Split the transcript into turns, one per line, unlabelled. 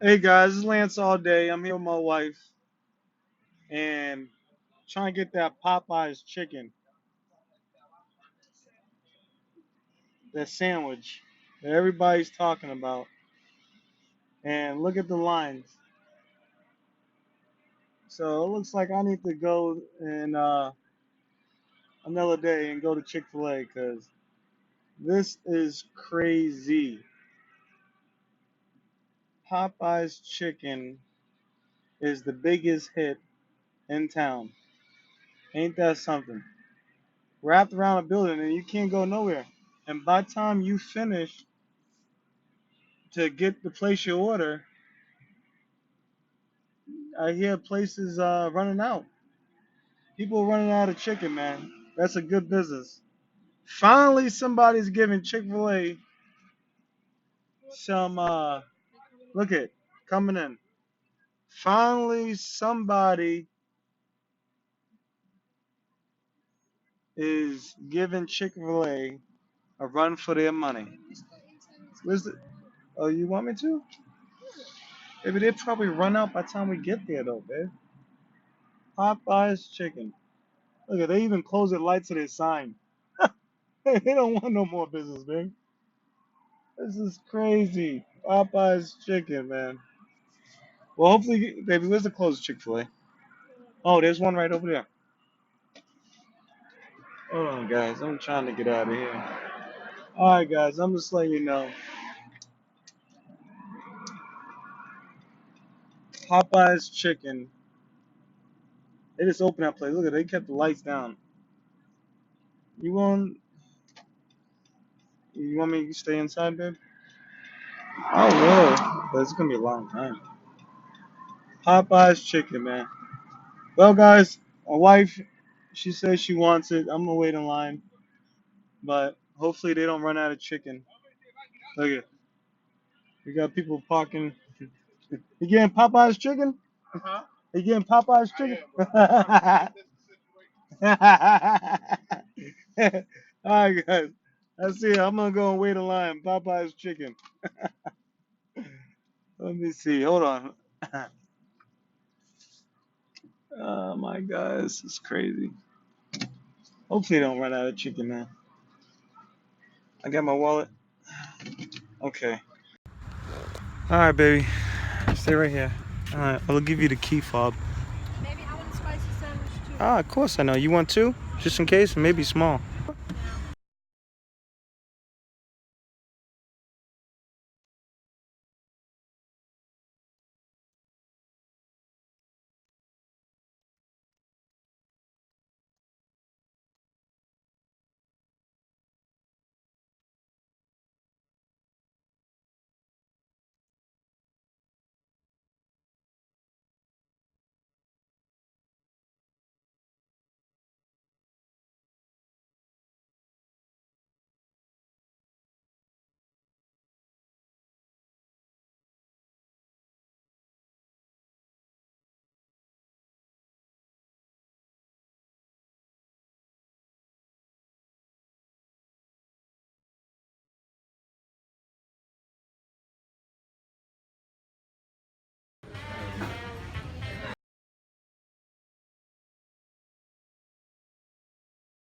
Hey guys, it's Lance all day. I'm here with my wife and trying to get that Popeyes chicken, that sandwich that everybody's talking about. And look at the lines. So it looks like I need to go and another day and go to Chick-fil-A because this is crazy. Popeyes chicken is the biggest hit in town. Ain't that something? Wrapped around a building and you can't go nowhere. And by the time you finish to get to place your order, I hear places running out. People running out of chicken, man. That's a good business. Finally, somebody's giving Chick-fil-A some, look at, coming in. Finally, somebody is giving Chick-fil-A a run for their money. Where's the, oh, you want me to? Maybe they probably run out by the time we get there, though, babe. Popeye's chicken. Look at, they even close the lights to their sign. They don't want no more business, babe. This is crazy. Popeye's chicken, man. Well, hopefully, baby, where's the closest Chick-fil-A? Oh, there's one right over there. Hold on, guys. I'm trying to get out of here. All right, guys. I'm just letting you know. Popeye's chicken. They just opened that place. Look at it. They kept the lights down. You want? You want me to stay inside, babe? I will, but it's gonna be a long time. Popeye's chicken, man. Well, guys, my wife, she says she wants it. I'm gonna wait in line, but hopefully they don't run out of chicken. Look at, we got people parking. You getting Popeye's chicken? You getting Popeye's chicken? All right, guys. That's it. I'm gonna go and wait in line. Popeye's chicken. Let me see. Hold on. Oh my God, this is crazy. Hopefully, they don't run out of chicken, man. I got my wallet. Okay. All right, baby. Stay right here. All right. I'll give you the key fob.
Maybe I want a spicy sandwich too.
Ah, of course I know. You want two? Just in case? Maybe small.